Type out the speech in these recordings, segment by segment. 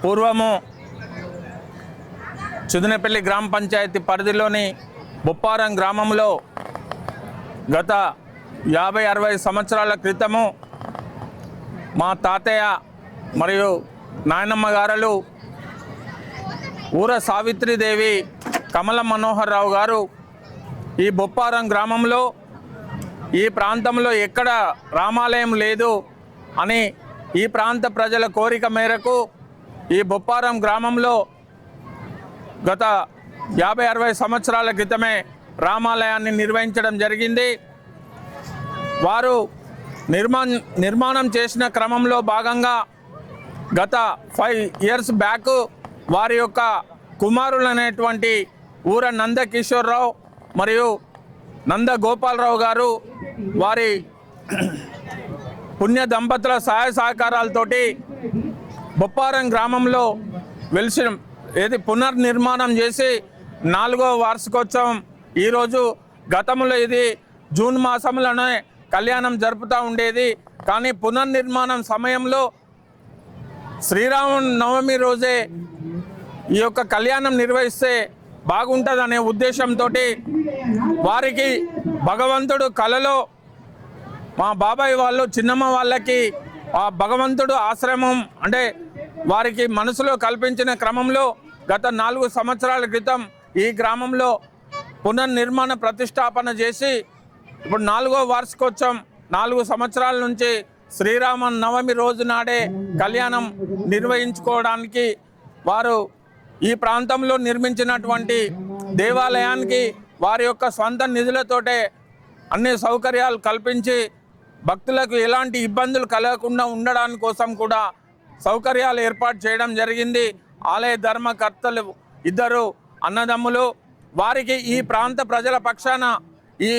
పూర్వము చిదునపల్లి గ్రామ పంచాయతీ పరిధిలోని బొప్పారం గ్రామంలో గత 50-60 సంవత్సరాల క్రితము మా తాతయ్య మరియు నాయనమ్మ గారులు ఊర సావిత్రిదేవి కమల మనోహర్ రావు గారు ఈ బొప్పారం గ్రామంలో ఈ ప్రాంతంలో ఎక్కడ రామాలయం లేదు అని ఈ ప్రాంత ప్రజల కోరిక మేరకు ఈ బొప్పారం గ్రామంలో గత 50-60 సంవత్సరాల క్రితమే రామాలయాన్ని నిర్వహించడం జరిగింది. వారు నిర్మాణం చేసిన క్రమంలో భాగంగా గత 5 years బ్యాక్ వారి యొక్క కుమారులు అనేటువంటి ఊర నందకిషోర్రావు మరియు నంద గోపాలరావు గారు వారి పుణ్య దంపతుల సహాయ సహకారాలతోటి బొప్పారం గ్రామంలో పునర్నిర్మాణం చేసి 4వ వార్షికోత్సవం ఈరోజు. గతంలో ఇది జూన్ మాసంలోనే కళ్యాణం జరుపుతూ ఉండేది. కానీ పునర్నిర్మాణం సమయంలో శ్రీరామనవమి రోజే ఈ యొక్క కళ్యాణం నిర్వహిస్తే బాగుంటుందనే ఉద్దేశంతో వారికి భగవంతుడు కలలో మా బాబాయ్ వాళ్ళు చిన్నమ్మ వాళ్ళకి ఆ భగవంతుడు ఆశ్రమం అంటే వారికి మనసులో కల్పించిన క్రమంలో గత 4 సంవత్సరాల క్రితం ఈ గ్రామంలో పునర్నిర్మాణ ప్రతిష్టాపన చేసి ఇప్పుడు 4వ వార్షికోత్సవం 4 సంవత్సరాల నుంచి శ్రీరామ నవమి రోజు నాడే కళ్యాణం నిర్వహించుకోవడానికి వారు ఈ ప్రాంతంలో నిర్మించినటువంటి దేవాలయానికి వారి యొక్క స్వంత నిధులతోటే అన్ని సౌకర్యాలు కల్పించి భక్తులకు ఎలాంటి ఇబ్బందులు కలగకుండా ఉండడానికి కోసం కూడా సౌకర్యాలు ఏర్పాటు చేయడం జరిగింది. ఆలయ ధర్మకర్తలు 2 అన్నదమ్ములు. వారికి ఈ ప్రాంత ప్రజల పక్షాన ఈ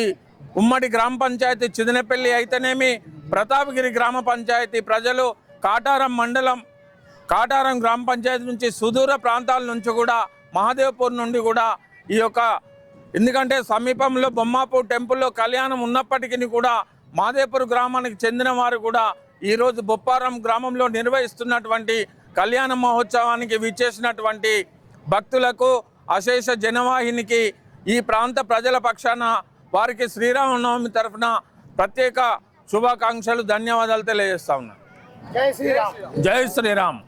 ఉమ్మడి గ్రామ పంచాయతీ చిదునపల్లి అయితేనేమి, ప్రతాపగిరి గ్రామ పంచాయతీ ప్రజలు, కాటారం మండలం కాటారం గ్రామ పంచాయతీ నుంచి సుదూర ప్రాంతాల నుంచి కూడా మహాదేవ్పూర్ నుండి కూడా ఈ యొక్క ఎందుకంటే సమీపంలో బొమ్మాపూర్ టెంపుల్లో కళ్యాణం ఉన్నప్పటికీ కూడా మహాదేవ్పూర్ గ్రామానికి చెందిన వారు కూడా ఈరోజు బొప్పారం గ్రామంలో నిర్వహిస్తున్నటువంటి కళ్యాణ మహోత్సవానికి విచ్చేసినటువంటి భక్తులకు, అశేష జనవాహినికి ఈ ప్రాంత ప్రజల పక్షాన వారికి శ్రీరామనవమి తరఫున ప్రత్యేక శుభాకాంక్షలు, ధన్యవాదాలు తెలియజేస్తా ఉన్నాను. జై శ్రీరామ్. జై శ్రీరామ్.